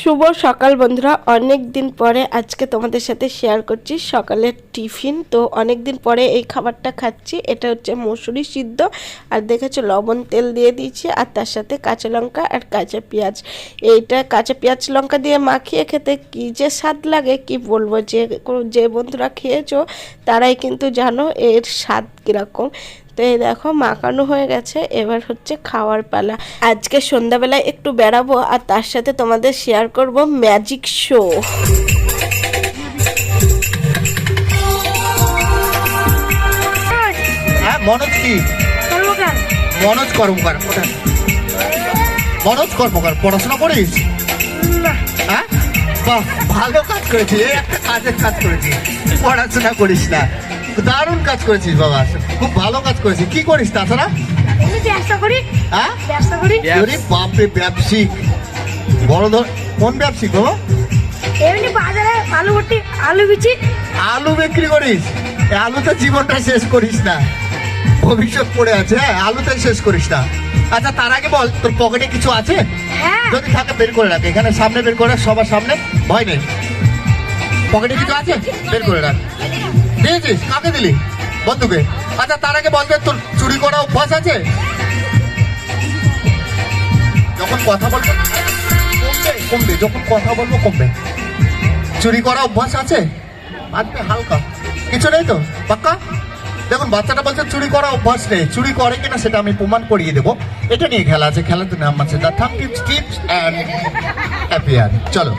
শুভ সকাল বন্ধুরা, অনেক দিন পরে আজকে তোমাদের সাথে শেয়ার করছি সকালের টিফিন। তো অনেক দিন পরে এই খাবারটা খাচ্ছি। এটা হচ্ছে মসুরি সিদ্ধ, আর দেখেছো লবণ তেল দিয়ে দিয়েছি, আর তার সাথে কাঁচা লঙ্কা আর কাঁচা পেঁয়াজ। এইটা কাঁচা পেঁয়াজ লঙ্কা দিয়ে মাখিয়ে খেতে কী যে স্বাদ লাগে কি বলবো। যে বন্ধুরা খেয়েছো তারাই কিন্তু জানো এর স্বাদ কীরকম। তো এই দেখো মাখানো হয়ে গেছে, এবার হচ্ছে খাওয়ার পালা। আজকে সন্ধ্যাবেলায় একটু বেড়াবো, আর তার সাথে তোমাদের শেয়ার করব ম্যাজিক শো। মনোজ কি মনোজ কর্মকার মনোজ কর্মকার পড়াশোনা করিস? হ্যাঁ, বাহ, ভালো কাজ করেছিস। এই একটা কাজের কাজ করেছিস, পড়াশোনা করিস না। দারুণ কাজ করেছিস বাবা, খুব ভালো কাজ করেছিস। কি করিস তাছাড়া? হ্যাঁ, বাপরে, ব্যবসায়িক বড় ধর। কোন ব্যবসায়িক বাবা? আলু বিক্রি করিস? আলুতে জীবনটা শেষ করিস না, ভবিষ্যৎ পড়ে আছে। হ্যাঁ, আলুতে শেষ করিস না। আচ্ছা, তার আগে বল, তোর পকেটে কিছু আছে? যদি থাকে বের করে রাখ, এখানে সামনে বের করে রাখ, সবার সামনে, ভয় নেই। পকেটে কিছু আছে? বের করে রাখ। দিয়েছিস? কাকে দিলি? বন্ধুকে। আচ্ছা, তার আগে বলবে, তোর চুরি করা অভ্যাস আছে? যখন কথা বলবো কমবে, যখন কথা বলবো কমবে। চুরি করা অভ্যাস আছে? আজকে হালকা কিছু নেই তো? পাক্কা? দেখুন, বাচ্চাটা বলছে চুরি করা অভ্যাস নেই। চুরি করে কিনা সেটা আমি প্রমাণ করিয়ে দেবো। এটা নিয়ে খেলা আছে, খেলাতে নাম আছে দ্য থাম টিপস টিপস অ্যান্ড হ্যাপিয়ার। চলো।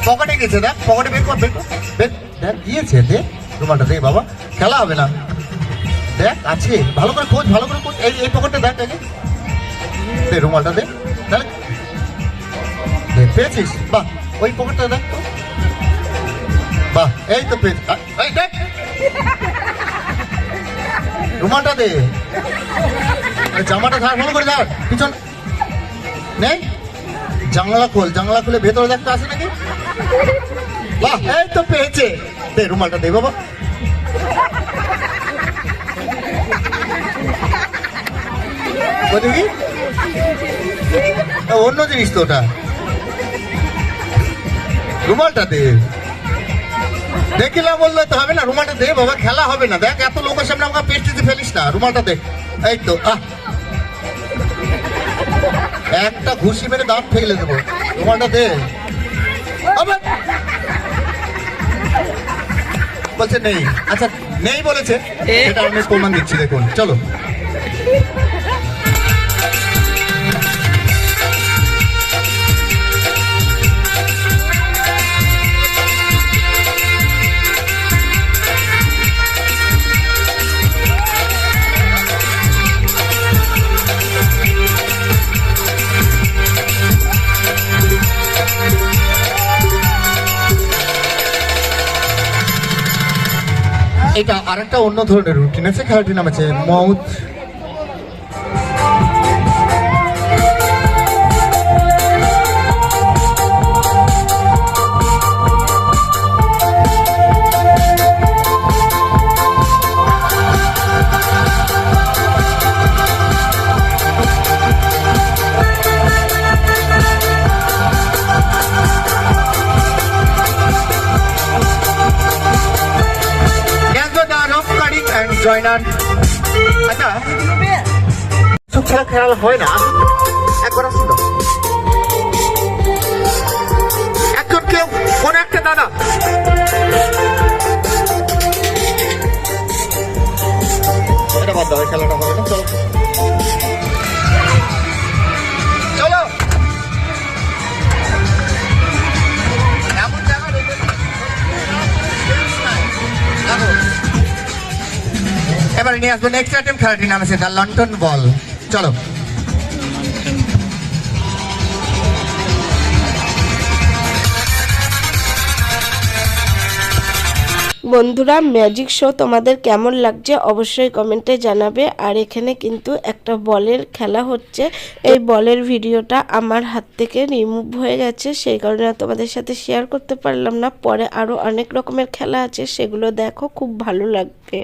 পকেটে গেছে, দেখ পকেটে বের কর, বের কর, দেখ গিয়েছে। দে রুমালটা, দে বাবা, খেলা হবে না। দেখ আছে, ভালো করে খোঁজ, ভালো করে খোঁজ। এই পকেটটা দেখ, দে রুমালটা, দে। তাহলে পেয়েছিস? বাহ, ওই পকেটটা দেখ তো। বাহ, এই তো পেয়েছিস। এই দেখ, রুমালটা দে। জামাটা ধার, ভালো করে ধার, পিছন নেই। জানলা খোল, জানলা খুলে ভেতরে দেখতে আসে নাকি? বাহ, এই তো পেয়েছে। দে রুমালটা, দে বাবা। দেখি, অন্য জিনিস তো ওটা। রুমালটা দে। দেখিলা বললে তো হবে না, রুমালটা দে বাবা, খেলা হবে না। দেখ, এত লোকের সামনে আমাকে পেস্টিতে ফেলিস না। রুমালটা দে। এই তো, একটা ঘুষি মেরে দাঁত ফেলে দেবো। রুমালটা দে। বলছে নেই। আচ্ছা, নেই বলেছে, এটা আমি প্রমাণ দিচ্ছি, দেখুন। চলো। এটা আরেকটা অন্য ধরনের রুটিন আছে, খেলাটির নাম আছে মৌত। আচ্ছা, সব খেলা খেলা হয় না, একবার আসুন তো। একজন কেউ, কোন একটা দাদা, এটা বাদ দাও। খেলাটা হবে না, চলো চলো। এমন জায়গা রেখে দেখো। এবারে নিয়ে আসবো নেক্সট আইটেম, খেলাটির নাম আছে দ্য লন্ডন বল। চলো। বন্ধুরা, ম্যাজিক শো তোমাদের কেমন লাগছে অবশ্যই কমেন্টে জানাবে। আর এখানে কিন্তু একটা বলের খেলা হচ্ছে। এই বলের ভিডিওটা আমার হাত থেকে রিমুভ হয়ে গেছে, সেই কারণে তোমাদের সাথে শেয়ার করতে পারলাম না। পরে আরও অনেক রকমের খেলা আছে, সেগুলো দেখো, খুব ভালো লাগবে।